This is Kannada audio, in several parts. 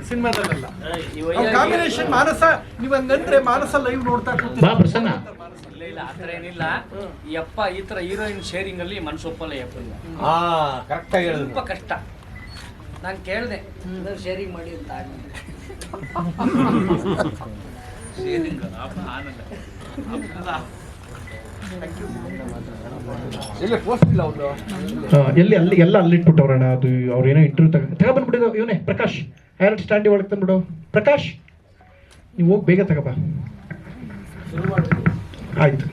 ಸಿನಿಮಾದಲ್ಲ ಕಾಂಬಿನೇಷನ್ ಮಾನಸ ನೀವು ಹಂಗಂದ್ರೆ ಮಾನಸ ಲೈವ್ ನೋಡ್ತಾ ಬಾ ಪ್ರಸನ್ನ ಇಲ್ಲ ಆತರ ಏನಿಲ್ಲ ಯಪ್ಪ ಈ ತರ ಹೀರೋಯಿನ್ ಶೇರಿಂಗ್ ಅಲ್ಲಿ ಮನ್ಸೊಪ್ಪಲ್ಲ ಯಪ್ಪ ಕರೆಕ್ಟ್ ಆಗಿ ಸ್ವಲ್ಪ ಕಷ್ಟ ನಾನು ಕೇಳಿದೆ ಶೇರಿಂಗ್ ಮಾಡಿ ಅಂತ ಶೇರಿಂಗ್ ಎಲ್ಲಿ ಅಲ್ಲಿ ಎಲ್ಲ ಅಲ್ಲಿಟ್ಬಿಟ್ಟವ್ರಣ ಅದು ಅವ್ರೇನೋ ಇಂಟರ್ವ್ಯೂ ತಗೊಬಂದ್ಬಿಟ್ಟಿದ್ದು ಇವನೇ ಪ್ರಕಾಶ್ ಎರಡು ಸ್ಟ್ಯಾಂಡಿ ಒಳಗೆ ತಂದ್ಬಿಡು ಪ್ರಕಾಶ್ ನೀವು ಹೋಗಿ ಬೇಗ ತಗೋಬಾ ಆಯ್ತು.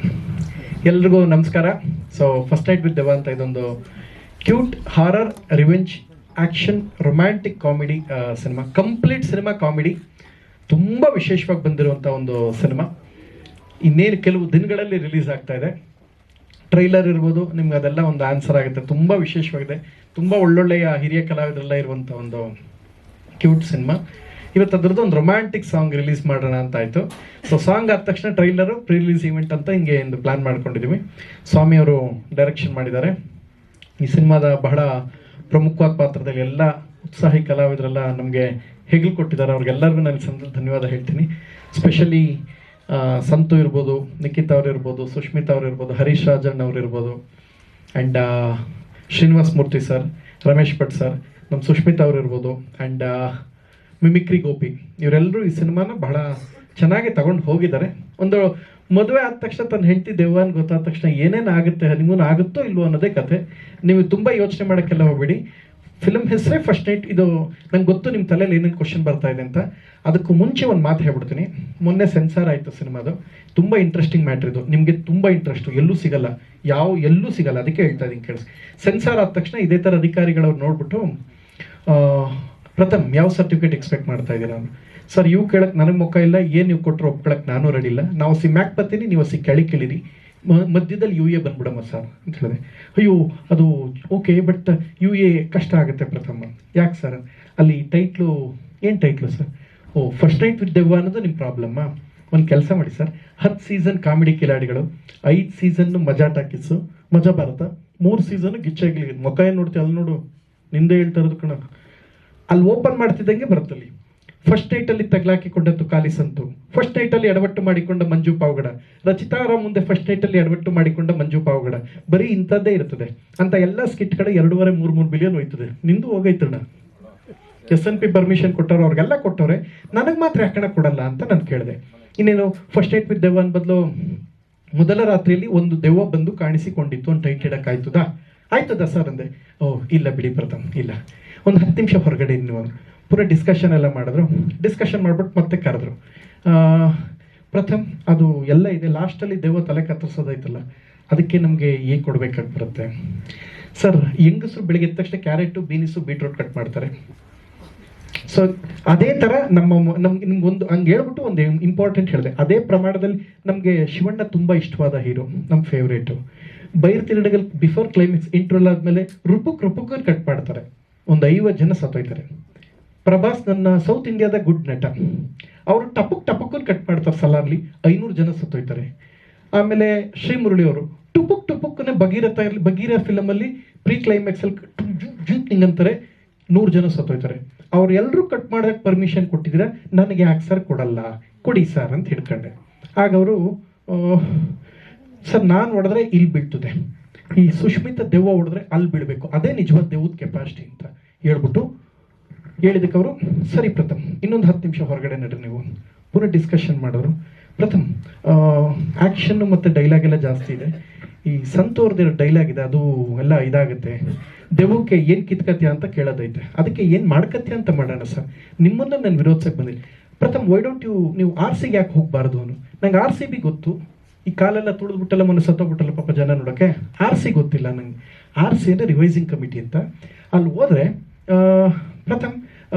ಎಲ್ರಿಗೂ ನಮಸ್ಕಾರ. ಸೊ ಫಸ್ಟ್ ನೈಟ್ ವಿತ್ ದೆವ ಅಂತ ಇದೊಂದು cute horror revenge action romantic comedy cinema, complete cinema comedy, ತುಂಬ ವಿಶೇಷವಾಗಿ ಬಂದಿರುವಂಥ ಒಂದು ಸಿನಿಮಾ. ಇನ್ನೇನು ಕೆಲವು ದಿನಗಳಲ್ಲಿ ರಿಲೀಸ್ ಆಗ್ತಾ ಇದೆ. ಟ್ರೈಲರ್ ಇರ್ಬೋದು, ನಿಮ್ಗೆ ಅದೆಲ್ಲ ಒಂದು ಆನ್ಸರ್ ಆಗುತ್ತೆ. ತುಂಬ ವಿಶೇಷವಾಗಿದೆ, ತುಂಬ ಒಳ್ಳೊಳ್ಳೆಯ ಹಿರಿಯ ಕಲಾವಿದರೆಲ್ಲ ಇರುವಂಥ ಒಂದು ಕ್ಯೂಟ್ ಸಿನಿಮಾ. ಇವತ್ತು ಅದರದ್ದು ಒಂದು ರೊಮ್ಯಾಂಟಿಕ್ ಸಾಂಗ್ ರಿಲೀಸ್ ಮಾಡೋಣ ಅಂತ ಆಯಿತು. ಸೊ ಸಾಂಗ್ ಆದ ತಕ್ಷಣ ಟ್ರೈಲರು ಪ್ರೀ ರಿಲೀಸ್ ಈವೆಂಟ್ ಅಂತ ಹಿಂಗೆ ಒಂದು ಪ್ಲ್ಯಾನ್ ಮಾಡ್ಕೊಂಡಿದ್ದೀವಿ. ಸ್ವಾಮಿ ಅವರು ಡೈರೆಕ್ಷನ್ ಮಾಡಿದ್ದಾರೆ. ಈ ಸಿನಿಮಾದ ಬಹಳ ಪ್ರಮುಖವಾದ ಪಾತ್ರದಲ್ಲಿ ಎಲ್ಲ ಉತ್ಸಾಹಿ ಕಲಾವಿದರೆಲ್ಲ ನಮಗೆ ಹೆಗಲು ಕೊಟ್ಟಿದ್ದಾರೆ. ಅವ್ರಿಗೆಲ್ಲರಿಗೂ ನಾನು ಸಂದರ್ಭದಲ್ಲಿ ಧನ್ಯವಾದ ಹೇಳ್ತೀನಿ. ಸ್ಪೆಷಲಿ ಸಂತು ಇರ್ಬೋದು, ನಿಖಿತ್ ಅವ್ರು ಇರ್ಬೋದು, ಸುಷ್ಮಿತಾ ಅವ್ರು ಇರ್ಬೋದು, ಹರೀಶ್ ರಾಜನ್ ಅವ್ರು ಇರ್ಬೋದು, and Srinivas Murthy sir, Ramesh Bhat sir, ನಮ್ಮ ಸುಷ್ಮಿತಾ ಅವ್ರು ಇರ್ಬೋದು, ಆ್ಯಂಡ್ ಮಿಮಿಕ್ರಿ ಗೋಪಿ, ಇವರೆಲ್ಲರೂ ಈ ಸಿನಿಮಾನ ಬಹಳ ಚೆನ್ನಾಗಿ ತಗೊಂಡು ಹೋಗಿದ್ದಾರೆ. ಒಂದು ಮದುವೆ ಆದ ತಕ್ಷಣ ತನ್ನ ಹೆಂಡತಿ ದೆವ್ವ ಗೊತ್ತಾದ ತಕ್ಷಣ ಏನೇನು ಆಗುತ್ತೆ, ಹನಿಮೂನ್ ಆಗುತ್ತೋ ಇಲ್ವೋ ಅನ್ನೋದೇ ಕತೆ. ನೀವು ತುಂಬ ಯೋಚನೆ ಮಾಡೋಕ್ಕೆಲ್ಲ ಹೋಗ್ಬೇಡಿ. ಫಿಲ್ಮ್ ಹೆಸರೇ ಫಸ್ಟ್ ನೈಟ್. ಇದು ನಂಗೆ ಗೊತ್ತು ನಿಮ್ಮ ತಲೆಯಲ್ಲಿ ಏನೇನು ಕ್ವಶನ್ ಬರ್ತಾ ಇದೆ ಅಂತ. ಅದಕ್ಕೂ ಮುಂಚೆ ಒಂದು ಮಾತು ಹೇಳ್ಬಿಡ್ತೀನಿ. ಮೊನ್ನೆ ಸೆನ್ಸಾರ್ ಆಯಿತು ಸಿನಿಮಾದು. ತುಂಬ ಇಂಟ್ರೆಸ್ಟಿಂಗ್ ಮ್ಯಾಟ್ರ್ ಇದು. ನಿಮಗೆ ತುಂಬ ಇಂಟ್ರೆಸ್ಟು, ಎಲ್ಲೂ ಸಿಗಲ್ಲ, ಎಲ್ಲೂ ಸಿಗಲ್ಲ. ಅದಕ್ಕೆ ಹೇಳ್ತಾ ಇದ್ದೀನಿ ಕೇಳಿಸಿ. ಸೆನ್ಸಾರ್ ಆದ ತಕ್ಷಣ ಇದೇ ಥರ ಅಧಿಕಾರಿಗಳವ್ರು ನೋಡ್ಬಿಟ್ಟು, ಪ್ರಥಮ್ ಯಾವ ಸರ್ಟಿಫಿಕೇಟ್ ಎಕ್ಸ್ಪೆಕ್ಟ್ ಮಾಡ್ತಾ ಇದ್ದೀರಾ? ಸರ್ ಇವು ಕೇಳಕ್ಕೆ ನನಗೆ ಮುಖ ಇಲ್ಲ, ಏನು ನೀವು ಕೊಟ್ಟರು ಒಪ್ಕೊಳಕ್ಕೆ ನಾನು ರೆಡಿ ಇಲ್ಲ. ನಾವು ಮ್ಯಾಕ್ ಬರ್ತೀನಿ, ನೀವು ಕೇಳಿರಿ, ಮಧ್ಯದಲ್ಲಿ ಯು ಎ ಬಂದ್ಬಿಡಮ್ಮ ಸರ್ ಅಂತ ಹೇಳಿದೆ. ಅಯ್ಯೋ ಅದು ಓಕೆ, ಬಟ್ ಯು ಎ ಕಷ್ಟ ಆಗುತ್ತೆ ಪ್ರಥಮ. ಯಾಕೆ ಸರ್? ಅಲ್ಲಿ ಟೈಟ್ಲು ಏನು title sir? First night with ದೆವ್ವ ಅನ್ನೋದು ನಿಮ್ಮ ಪ್ರಾಬ್ಲಮ್ಮ. ಒಂದು ಕೆಲಸ ಮಾಡಿ ಸರ್, 10 ಸೀಸನ್ ಕಾಮಿಡಿ ಕಿಲಾಡಿಗಳು, 5 ಸೀಸನ್ನು ಮಜಾ ಟಾಕಿಸು, ಮಜಾ ಭಾರತ, 3 ಸೀಸನ್ನು ಗಿಚ್ಚಾಗಿ ಮುಖ ಏನು ನೋಡ್ತೀವಿ ಅಲ್ಲಿ ನೋಡು, ನಿಂದೆ ಹೇಳ್ತಾ ಇರೋದು ಕಣ. ಅಲ್ಲಿ ಓಪನ್ ಮಾಡ್ತಿದ್ದಂಗೆ ಬರುತ್ತಲ್ಲಿ. ಫಸ್ಟ್ ನೈಟಲ್ಲಿ ತಗ್ಲಾಕಿಕೊಂಡದ್ದು ಖಾಲಿ ಸಂತು, ಫಸ್ಟ್ ನೈಟಲ್ಲಿ ಎಡವಟ್ಟು ಮಾಡಿಕೊಂಡ ಮಂಜು ಪಾವಗಡ, ರಚಿತಾರ ಮುಂದೆ ಫಸ್ಟ್ ನೈಟಲ್ಲಿ ಎಡವಟ್ಟು ಮಾಡಿಕೊಂಡ ಮಂಜು ಪಾವಗಡ, ಬರೀ ಇಂಥದ್ದೇ ಇರ್ತದೆ ಅಂತ ಎಲ್ಲ ಸ್ಕಿಟ್ಗಳು 2.5-3 ಬಿಲಿಯನ್ ಹೋಯ್ತದೆ. ನಿಂದು ಹೋಗೈತಣ್ಣ. SNP ಪರ್ಮಿಷನ್ ಕೊಟ್ಟವ್ರು, ಅವ್ರಿಗೆಲ್ಲ ಕೊಟ್ಟವ್ರೆ, ನನಗೆ ಮಾತ್ರ ಯಾಕಣ ಕೊಡಲ್ಲ ಅಂತ ನಾನು ಕೇಳಿದೆ. ಇನ್ನೇನು ಫಸ್ಟ್ ನೈಟ್ ವಿತ್ ದೆವ್ವ ಅನ್ ಬದಲು ಮೊದಲ ರಾತ್ರಿಯಲ್ಲಿ ಒಂದು ದೆವ್ವ ಬಂದು ಕಾಣಿಸಿಕೊಂಡಿತ್ತು ಅಂತ ಟೈಟ್ ಇಡೋಕ್ಕಾಯ್ತದಾ? ಆಯ್ತದ ಸರ್ ಅಂದೆ. ಇಲ್ಲ ಬಿಡಿ ಪ್ರಥಮ್, ಇಲ್ಲ, ಒಂದು 10 ನಿಮಿಷ ಹೊರಗಡೆ ನೀವು ಪೂರ ಡಿಸ್ಕಷನ್ ಎಲ್ಲ ಮಾಡಿದ್ರು. ಡಿಸ್ಕಷನ್ ಮಾಡ್ಬಿಟ್ಟು ಮತ್ತೆ ಕರೆದ್ರು. ಪ್ರಥಮ್ ಅದು ಎಲ್ಲ ಇದೆ, ಲಾಸ್ಟಲ್ಲಿ ದೆವ್ವ ತಲೆ ಕತ್ತರಿಸೋದೈತಲ್ಲ, ಅದಕ್ಕೆ ನಮಗೆ ಹೇಗೆ ಕೊಡಬೇಕಾಗಿ ಬರುತ್ತೆ ಸರ್? ಹೆಂಗಸರು ಬೆಳಿಗ್ಗೆ ಎದ್ದ ತಕ್ಷಣ ಕ್ಯಾರೆಟು, ಬೀನಿಸು, ಬೀಟ್ರೋಟ್ ಕಟ್ ಮಾಡ್ತಾರೆ. ಸೊ ಅದೇ ಥರ ನಿಮ್ಗೊಂದು ಹಂಗೆ ಹೇಳ್ಬಿಟ್ಟು ಒಂದು ಇಂಪಾರ್ಟೆಂಟ್ ಹೇಳಿದೆ. ಅದೇ ಪ್ರಮಾಣದಲ್ಲಿ ನಮಗೆ ಶಿವಣ್ಣ ತುಂಬ ಇಷ್ಟವಾದ ಹೀರೋ, ನಮ್ಮ ಫೇವ್ರೇಟು. ಬೈರ್ ತಿರುಡಗಲ್ ಬಿಫೋರ್ ಕ್ಲೈಮ್ಯಾಕ್ಸ್ ಇಂಟ್ರೋಲ್ ಆದಮೇಲೆ ರುಪುಕ್ ಕಟ್ ಮಾಡ್ತಾರೆ. ಒಂದು 50 ಜನ ಸತ್ತೋಯ್ತಾರೆ. ಪ್ರಭಾಸ್ ನನ್ನ ಸೌತ್ ಇಂಡಿಯಾದ ಗುಡ್ ನಟ, ಅವರು ಟಪಕ್ ಕಟ್ ಮಾಡ್ತಾರೆ ಸಲಾರ್ಲಿ, 500 ಜನ ಸತ್ತೋಯ್ತಾರೆ. ಆಮೇಲೆ ಶ್ರೀ ಮುರಳಿ ಅವರು ಟುಪುಕ್ನೆ ಬಗೀರ ಫಿಲಮಲ್ಲಿ ಪ್ರೀ ಕ್ಲೈಮ್ಯಾಕ್ಸಲ್ಲಿ ಹಿಂಗ್ ಅಂತಾರೆ, 100 ಜನ ಸತ್ತೋಯ್ತಾರೆ. ಅವ್ರು ಎಲ್ಲರೂ ಕಟ್ ಮಾಡೋದಕ್ಕೆ ಪರ್ಮಿಷನ್ ಕೊಟ್ಟಿದ್ದೀರಾ, ನನಗೆ ಯಾಕೆ ಸರ್ ಕೊಡಲ್ಲ, ಕೊಡಿ ಸರ್ ಅಂತ ಹಿಡ್ಕೊಂಡೆ. ಆಗ ಅವರು, ಸರ್ ನಾನು ಹೊಡೆದ್ರೆ ಇಲ್ಲಿ ಬೀಳ್ತದೆ, ಈ ಸುಷ್ಮಿತಾ ದೆವ್ವ ಹೊಡೆದ್ರೆ ಅಲ್ಲಿ ಬೀಳಬೇಕು, ಅದೇ ನಿಜವಾದ ದೆವ್ವದ ಕೆಪಾಸಿಟಿ ಅಂತ ಹೇಳ್ಬಿಟ್ಟು ಹೇಳಿದಕ್ಕೆ ಅವರು, ಸರಿ ಪ್ರಥಮ್ ಇನ್ನೊಂದು 10 ನಿಮಿಷ ಹೊರಗಡೆ ನಡ್ರಿ ನೀವು. ಪೂರ ಡಿಸ್ಕಷನ್ ಮಾಡೋರು. ಪ್ರಥಮ್ ಆ್ಯಕ್ಷನ್ನು ಮತ್ತು ಡೈಲಾಗ್ ಎಲ್ಲ ಜಾಸ್ತಿ ಇದೆ. ಈ ಸಂತೋರ್ದಿರೋ ಡೈಲಾಗ್ ಇದೆ, ಅದು ಎಲ್ಲ ಇದಾಗುತ್ತೆ. ದೆವ್ವಕ್ಕೆ ಏನು ಕಿತ್ಕತ್ಯ ಅಂತ ಕೇಳೋದೈತೆ, ಅದಕ್ಕೆ ಏನು ಮಾಡ್ಕತ್ಯ ಅಂತ ಮಾಡೋಣ ಸರ್. ನಿಮ್ಮನ್ನ ನಾನು ವಿರೋಧಿಸಕ್ಕೆ ಬಂದಿಲ್ಲ. ಪ್ರಥಮ್ ವೈ ಡೋಂಟ್ ನೀವು RCಗೆ ಯಾಕೆ ಹೋಗಬಾರ್ದು? ನಂಗೆ RCB ಗೊತ್ತು, ಈ ಕಾಲೆಲ್ಲ ತುಳಿದ್ಬಿಟ್ಟಲ್ಲ, ಮೊನ್ನೆ ಸತ್ತೋಗ್ಬಿಟ್ಟಲ್ಲ ಪಾಪ ಜನ ನೋಡೋಕ್ಕೆ. RC ಗೊತ್ತಿಲ್ಲ ನಂಗೆ. RC ಅಂದರೆ ರಿವೈಸಿಂಗ್ ಕಮಿಟಿ ಅಂತ. ಅಲ್ಲಿ ಹೋದರೆ ಪ್ರಥಮ್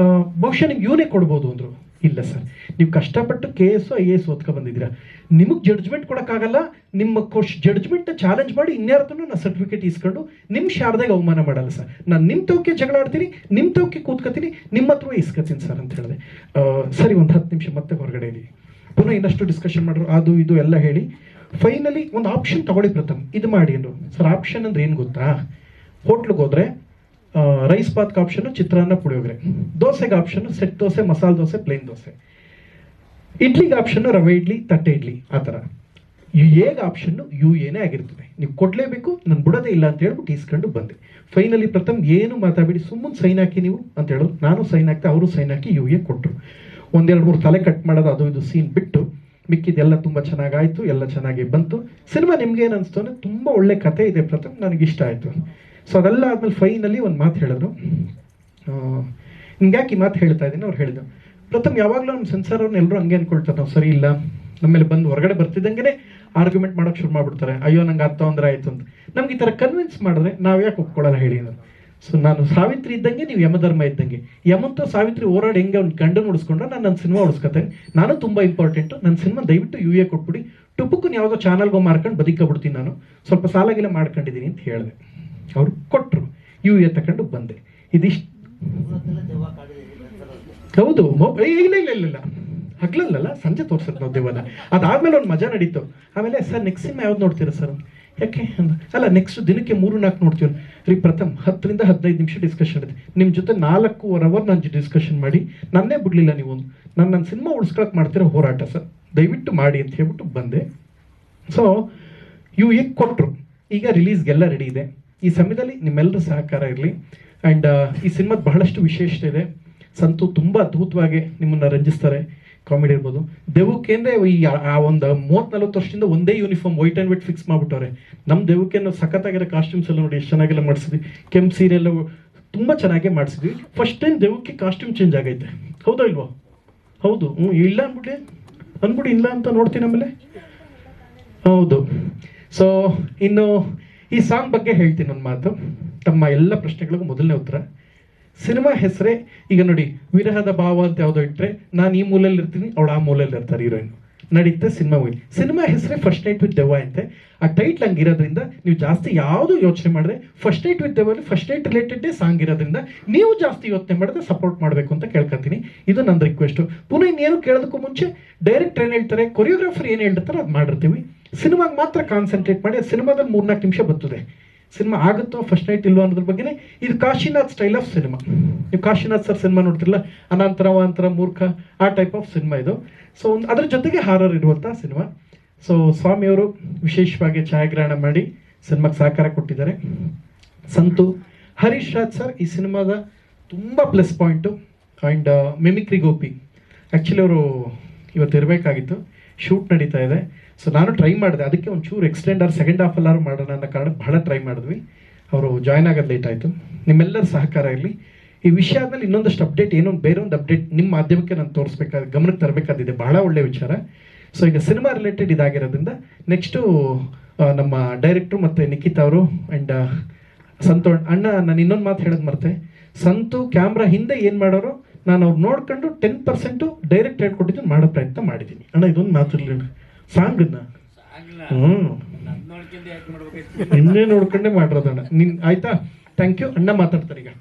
ಬಹುಶಃ ನಿಮ್ಗೆ ಇವನೇ ಕೊಡ್ಬೋದು ಅಂದರು. ಇಲ್ಲ ಸರ್, ನೀವು ಕಷ್ಟಪಟ್ಟು KS IAS ಓದ್ಕೊ ಬಂದಿದ್ದೀರಾ, ನಿಮಗೆ ಜಡ್ಜ್ಮೆಂಟ್ ಕೊಡೋಕ್ಕಾಗಲ್ಲ. ನಿಮ್ಮ ಜಡ್ಜ್ಮೆಂಟ್ನ ಚಾಲೆಂಜ್ ಮಾಡಿ ಇನ್ಯಾರ್ದನ್ನು ನಾನು ಸರ್ಟಿಫಿಕೇಟ್ ಇಸ್ಕೊಂಡು ನಿಮ್ಮ ಶಾರದಾಗೆ ಅವಮಾನ ಮಾಡಲ್ಲ ಸರ್. ನಾನು ನಿಮ್ಮ ತವಕ್ಕೆ ಜಗಳ ಆಡ್ತೀನಿ, ನಿಮ್ಮ ತವಕ್ಕೆ ಕೂತ್ಕೊತೀನಿ, ನಿಮ್ಮ ಹತ್ರ ಇಸ್ಕೊತೀನಿ ಸರ್ ಅಂತ ಹೇಳಿದೆ. ಸರಿ ಒಂದು 10 ನಿಮಿಷ ಮತ್ತೆ ಹೊರಗಡೆ ಇರಿ, ಪುನಃ ಇನ್ನಷ್ಟು ಡಿಸ್ಕಷನ್ ಮಾಡ್ರು, ಅದು ಇದು ಎಲ್ಲ ಹೇಳಿ ಫೈನಲಿ ಒಂದು ಆಪ್ಷನ್ ತಗೊಳ್ಳಿ ಪ್ರಥಮ್, ಇದು ಮಾಡಿ ಅಂದರು. ಸರ್ ಆಪ್ಷನ್ ಅಂದ್ರೆ ಏನು ಗೊತ್ತಾ? ಹೋಟ್ಲಿಗೆ ಹೋದರೆ ರೈಸ್ ಬಾತ್ಗೆ ಆಪ್ಷನ್ ಚಿತ್ರಾನ್ನ ಪುಳಿಯೋಗರೆ, ದೋಸೆಗೆ option set dosa, masala dosa, plane dosa, ಇಡ್ಲಿಗೆ ಆಪ್ಷನ್ ರವೆ ಇಡ್ಲಿ, ತಟ್ಟೆ ಇಡ್ಲಿ, ಆ ಥರ. ಎಗೆ ಆಪ್ಷನ್ನು ಯು ಎನೇ ಆಗಿರ್ತದೆ. ನೀವು ಕೊಡಲೇಬೇಕು, ನಾನು ಬಿಡೋದೇ ಇಲ್ಲ ಅಂತ ಹೇಳ್ಬಿಟ್ಟು ಇಸ್ಕೊಂಡು ಬಂದೆ. ಫೈನಲಿ ಪ್ರಥಮ್ ಏನು ಮಾತಾಡಿ ಸುಮ್ಮನೆ ಸೈನ್ ಹಾಕಿ ನೀವು ಅಂತ ಹೇಳೋದು, ನಾನು ಸೈನ್ ಹಾಕ್ತೆ, ಅವರು ಸೈನ್ ಹಾಕಿ ಯು ಎ ಕೊಟ್ಟರು. 1-2-3 ತಲೆ ಕಟ್ ಮಾಡೋದು ಅದು ಇದು ಸೀನ್ ಬಿಟ್ಟು ಮಿಕ್ಕಿದೆಲ್ಲ ತುಂಬ ಚೆನ್ನಾಗಾಯಿತು, ಎಲ್ಲ ಚೆನ್ನಾಗಿ ಬಂತು. ಸಿನಿಮಾ ನಿಮ್ಗೆ ಏನು ಅನಿಸ್ತು ಅಂದರೆ ತುಂಬ ಒಳ್ಳೆ ಕತೆ ಇದೆ ಪ್ರಥಮ್, ನನಗೆ ಇಷ್ಟ ಆಯಿತು. ಸೊ ಅದೆಲ್ಲ ಆದ್ಮೇಲೆ ಫೈನಲಿ ಒಂದು ಮಾತು ಹೇಳಿದ್ರು. ಹಿಂಗ್ಯಾಕೆ ಈ ಮಾತು ಹೇಳ್ತಾ ಇದ್ದೀನಿ, ಅವ್ರು ಹೇಳಿದ್ರು, ಪ್ರಥಮ್ ಯಾವಾಗಲೂ ನಮ್ಮ ಸೆನ್ಸಾರ್ ಅವ್ರನ್ನ ಎಲ್ಲರೂ ಹಂಗೆ ಅನ್ಕೊಳ್ತಾರೆ, ನಾವು ಸರಿ ಇಲ್ಲ, ನಮ್ಮೇಲೆ ಬಂದು ಹೊರಗಡೆ ಬರ್ತಿದ್ದಂಗೆ ಆರ್ಗ್ಯುಮೆಂಟ್ ಮಾಡೋಕೆ ಶುರು ಮಾಡ್ಬಿಡ್ತಾರೆ, ಅಯ್ಯೋ ನಂಗೆ ಅರ್ಥ ಅಂದ್ರೆ ಆಯಿತು ಅಂತ. ನಮ್ಗೆ ಈ ಥರ ಕನ್ವಿನ್ಸ್ ಮಾಡಿದ್ರೆ ನಾವು ಯಾಕೆ ಒಪ್ಕೊಳ್ಳಲ್ಲ ಹೇಳಿ ನಾನು. ಸೊ ನಾನು ಸಾವಿತ್ರಿ ಇದ್ದಂಗೆ, ನೀವು ಯಮಧರ್ಮ ಇದ್ದಂಗೆ. ಯಮಂತ ಸಾವಿತ್ರಿ ಹೋರಾಡಿ ಹೆಂಗೆ ಅವ್ನು ಗಂಡನ ಉಳಿಸ್ಕೊಂಡ್ರೆ ನಾನು ನನ್ನ ಸಿನಿಮಾ ಉಳಿಸ್ಕೊತೇನೆ. ನಾನು ತುಂಬ ಇಂಪಾರ್ಟೆಂಟು, ನನ್ನ ಸಿನಿಮಾ ದಯವಿಟ್ಟು ಯು ಎ ಕೊಟ್ಬಿಡಿ, ಟುಪುಕ್ಕನ್ನು ಯಾವುದೋ ಚಾನಲ್ಗೋ ಮಾರ್ಕೊಂಡು ಬದುಕಬಿಡ್ತೀನಿ, ನಾನು ಸ್ವಲ್ಪ ಸಾಲಾಗಿಲ್ಲ ಮಾಡ್ಕೊಂಡಿದ್ದೀನಿ ಅಂತ ಹೇಳಿದೆ. ಅವರು ಕೊಟ್ಟರು, ಯು ಎ ತಗೊಂಡು ಬಂದೆ. ಇದಿಷ್ಟು ಹೌದು. ಇಲ್ಲ ಹಗ್ಲಲ್ಲ, ಸಂಜೆ ತೋರ್ಸೋದು ನಾವು ದೇವನ. ಅದಾದ್ಮೇಲೆ ಒಂದು ಮಜಾ ನಡೀತು. ಆಮೇಲೆ ಸರ್ ನೆಕ್ಸ್ಟ್ ಸಿನಿಮಾ ಯಾವ್ದು ನೋಡ್ತೀರಾ ಸರ್? ಯಾಕೆ ಅಲ್ಲ, ನೆಕ್ಸ್ಟ್ ದಿನಕ್ಕೆ 3-4 ನೋಡ್ತೀವಿ ರೀ. ಪ್ರಥಮ್ 10 ರಿಂದ 15 ನಿಮಿಷ ಡಿಸ್ಕಷನ್ ಇದೆ ನಿಮ್ಮ ಜೊತೆ. 4.25 ಅವರ್ ನಾನು ಡಿಸ್ಕಷನ್ ಮಾಡಿ ನನ್ನೇ ಬಿಡ್ಲಿಲ್ಲ ನೀವು. ನನ್ನ ಸಿನಿಮಾ ಉಳಿಸ್ಕೊಳಕ್ ಮಾಡ್ತಿರೋ ಹೋರಾಟ ಸರ್, ದಯವಿಟ್ಟು ಮಾಡಿ ಅಂತ ಹೇಳ್ಬಿಟ್ಟು ಬಂದೆ. ಸೊ ಇವು ಈಗ ಕೊಟ್ಟರು, ಈಗ ರಿಲೀಸ್ಗೆಲ್ಲ ರೆಡಿ ಇದೆ. ಈ ಸಮಯದಲ್ಲಿ ನಿಮ್ಮೆಲ್ಲರ ಸಹಕಾರ ಇರಲಿ. ಆ್ಯಂಡ್ ಈ ಸಿನಿಮಾದ ಬಹಳಷ್ಟು ವಿಶೇಷತೆ ಇದೆ. ಸಂತು ತುಂಬ ಅದ್ಭುತವಾಗಿ ನಿಮ್ಮನ್ನು ರಂಜಿಸ್ತಾರೆ. ಕಾಮಿಡಿ ಇರ್ಬೋದು. ದೇವಕ್ಕೇಂದ್ರೆ ಈ ಒಂದು 30-40 ವರ್ಷದಿಂದ ಒಂದೇ uniform white and white fix ಮಾಡ್ಬಿಟ್ಟವ್ರೆ. ನಮ್ಮ ದೇವಕ್ಕೆ ನಾವು ಸಖತ್ತಾಗಿರೋ ಕಾಸ್ಟ್ಯೂಮ್ಸ್ ಎಲ್ಲ ನೋಡಿ ಎಷ್ಟು ಚೆನ್ನಾಗೆಲ್ಲ ಮಾಡಿಸಿದ್ವಿ. ಕೆಂಪು ಸೀರೆಲ್ಲ ತುಂಬ ಚೆನ್ನಾಗೇ ಮಾಡಿಸಿದ್ವಿ. ಫಸ್ಟ್ ಟೈಮ್ ದೇವಕ್ಕೆ ಕಾಸ್ಟ್ಯೂಮ್ ಚೇಂಜ್ ಆಗೈತೆ, ಹೌದಾ ಇಲ್ವೋ? ಹೌದು. ಇಲ್ಲ ಅಂದ್ಬಿಡಿ ಇಲ್ಲ ಅಂತ ನೋಡ್ತೀನಿ ಆಮೇಲೆ. ಹೌದು. ಸೊ ಇನ್ನು ಈ ಸಾಂಗ್ ಬಗ್ಗೆ ಹೇಳ್ತೀನಿ ಒಂದು ಮಾತು. ತಮ್ಮ ಎಲ್ಲ ಪ್ರಶ್ನೆಗಳಿಗೂ ಮೊದಲನೇ ಉತ್ತರ, ಸಿನಿಮಾ ಹೆಸರೇ ಈಗ ನೋಡಿ, ವಿರಹದ ಭಾವ ಅಂತ ಯಾವುದೋ ಇಟ್ಟರೆ ನಾನು ಈ ಮೂಲೆಯಲ್ಲಿ ಇರ್ತೀನಿ, ಅವಳು ಆ ಮೂಲೆಯಲ್ಲಿ ಇರ್ತಾರೆ, ಹೀರೋಯಿನ್ ನಡೀತೆ ಸಿನಿಮಾ ಹೋಗಿ. ಸಿನಿಮಾ ಹೆಸರೇ ಫಸ್ಟ್ ನೈಟ್ ವಿತ್ ದೆವ್ವ ಅಂತೆ. ಆ ಟೈಟ್ಲ್ ಹಂಗಿರೋದ್ರಿಂದ ನೀವು ಜಾಸ್ತಿ ಯಾವುದು ಯೋಚನೆ ಮಾಡಿದ್ರೆ, ಫಸ್ಟ್ ನೈಟ್ ವಿತ್ ದೆವ್ವಲ್ಲಿ ಫಸ್ಟ್ ನೈಟ್ ರಿಲೇಟೆಡ್ ಸಾಂಗ್ ಇರೋದ್ರಿಂದ ನೀವು ಜಾಸ್ತಿ ಯೋಚನೆ ಮಾಡಿದ್ರೆ ಸಪೋರ್ಟ್ ಮಾಡಬೇಕು ಅಂತ ಕೇಳ್ಕೊತೀನಿ. ಇದು ನನ್ನ ರಿಕ್ವೆಸ್ಟು. ಪುನಃ ಇನ್ನೇನು ಕೇಳೋದಕ್ಕೂ ಮುಂಚೆ ಡೈರೆಕ್ಟರ್ ಏನು ಹೇಳ್ತಾರೆ, ಕೊರಿಯೋಗ್ರಾಫರ್ ಏನು ಹೇಳ್ತಾರೆ ಅದು ಮಾಡಿರ್ತೀವಿ. ಸಿನಿಮಾಗೆ ಮಾತ್ರ ಕಾನ್ಸಂಟ್ರೇಟ್ ಮಾಡಿ. ಅದು ಸಿನಿಮಾದಲ್ಲಿ 3-4 ನಿಮಿಷ ಬರ್ತದೆ. ಸಿನಿಮಾ ಆಗುತ್ತೋ ಫಸ್ಟ್ ನೈಟ್ ಇಲ್ವೋ ಅನ್ನೋದ್ರ ಬಗ್ಗೆ. ಇದು ಕಾಶಿನಾಥ್ ಸ್ಟೈಲ್ ಆಫ್ ಸಿನಿಮಾ. ನೀವು ಕಾಶಿನಾಥ್ ಸರ್ ಸಿನಿಮಾ ನೋಡ್ತಿರಲ್ಲ, ಅನಂತರ ವಾಂತರ ಮೂರ್ಖ, ಆ ಟೈಪ್ ಆಫ್ ಸಿನಿಮಾ ಇದು. ಸೊ ಅದ್ರ ಜೊತೆಗೆ ಹಾರರ್ ಇರುವಂಥ ಸಿನಿಮಾ. ಸೊ ಸ್ವಾಮಿಯವರು ವಿಶೇಷವಾಗಿ ಛಾಯಾಗ್ರಹಣ ಮಾಡಿ ಸಿನಿಮಾಗೆ ಸಹಕಾರ ಕೊಟ್ಟಿದ್ದಾರೆ. ಸಂತು ಹರೀಶ್ ರಾಜ್ ಸರ್ ಈ ಸಿನಿಮಾದ ತುಂಬ plus point. And mimicry Gopi actually ಅವರು ಇವತ್ತು ಇರಬೇಕಾಗಿತ್ತು, ಶೂಟ್ ನಡೀತಾ ಇದೆ. ಸೊ ನಾನು ಟ್ರೈ ಮಾಡಿದೆ, ಅದಕ್ಕೆ ಒಂಚೂರು ಎಕ್ಸ್ಟೆಂಡ್ ಸೆಕೆಂಡ್ ಹಾಫ್ ಎಲ್ಲಾರು ಮಾಡೋಣ ಅನ್ನೋ ಕಾರಣಕ್ಕೆ ಬಹಳ ಟ್ರೈ ಮಾಡಿದ್ವಿ. ಅವರು ಜಾಯ್ನ್ ಆಗೋದು ಲೇಟ್ ಆಯಿತು. ನಿಮ್ಮೆಲ್ಲರ ಸಹಕಾರ ಇರಲಿ. ಈ ವಿಷಯ ಆದಮೇಲೆ ಇನ್ನೊಂದಷ್ಟು ಅಪ್ಡೇಟ್, ಬೇರೆ ಒಂದು ಅಪ್ಡೇಟ್ ನಿಮ್ಮ ಮಾಧ್ಯಮಕ್ಕೆ ನಾನು ತೋರಿಸ್ಬೇಕಾದ, ಗಮನಕ್ಕೆ ತರಬೇಕಾದಿದೆ, ಬಹಳ ಒಳ್ಳೆಯ ವಿಚಾರ. ಸೊ ಈಗ ಸಿನಿಮಾ ರಿಲೇಟೆಡ್ ಇದಾಗಿರೋದ್ರಿಂದ ನೆಕ್ಸ್ಟು ನಮ್ಮ ಡೈರೆಕ್ಟ್ರು ಮತ್ತು ನಿಖಿತ್ ಅವರು ಆ್ಯಂಡ್ ಸಂತು ಅಣ್ಣ, ನಾನು ಇನ್ನೊಂದು ಮಾತು ಹೇಳೋದು ಮರ್ತೆ. ಸಂತು ಕ್ಯಾಮ್ರಾ ಹಿಂದೆ ಏನು ಮಾಡೋರು ನಾನು ಅವ್ರು ನೋಡ್ಕೊಂಡು 10% ಡೈರೆಕ್ಟ್ ಹೇಳ್ಕೊಟ್ಟಿದ್ದು ಮಾಡೋ ಪ್ರಯತ್ನ ಮಾಡಿದ್ದೀನಿ ಅಣ್ಣ. ಇದೊಂದು ಮಾತು ಸಾಂಗನ್ನ ಹಿಂದೆ ನೋಡ್ಕೊಂಡೇ ಮಾಡಿರೋದಣ್ಣ. ಆಯ್ತಾ? Thank you. ಅಣ್ಣ ಮಾತಾಡ್ತಾರೆ ಈಗ.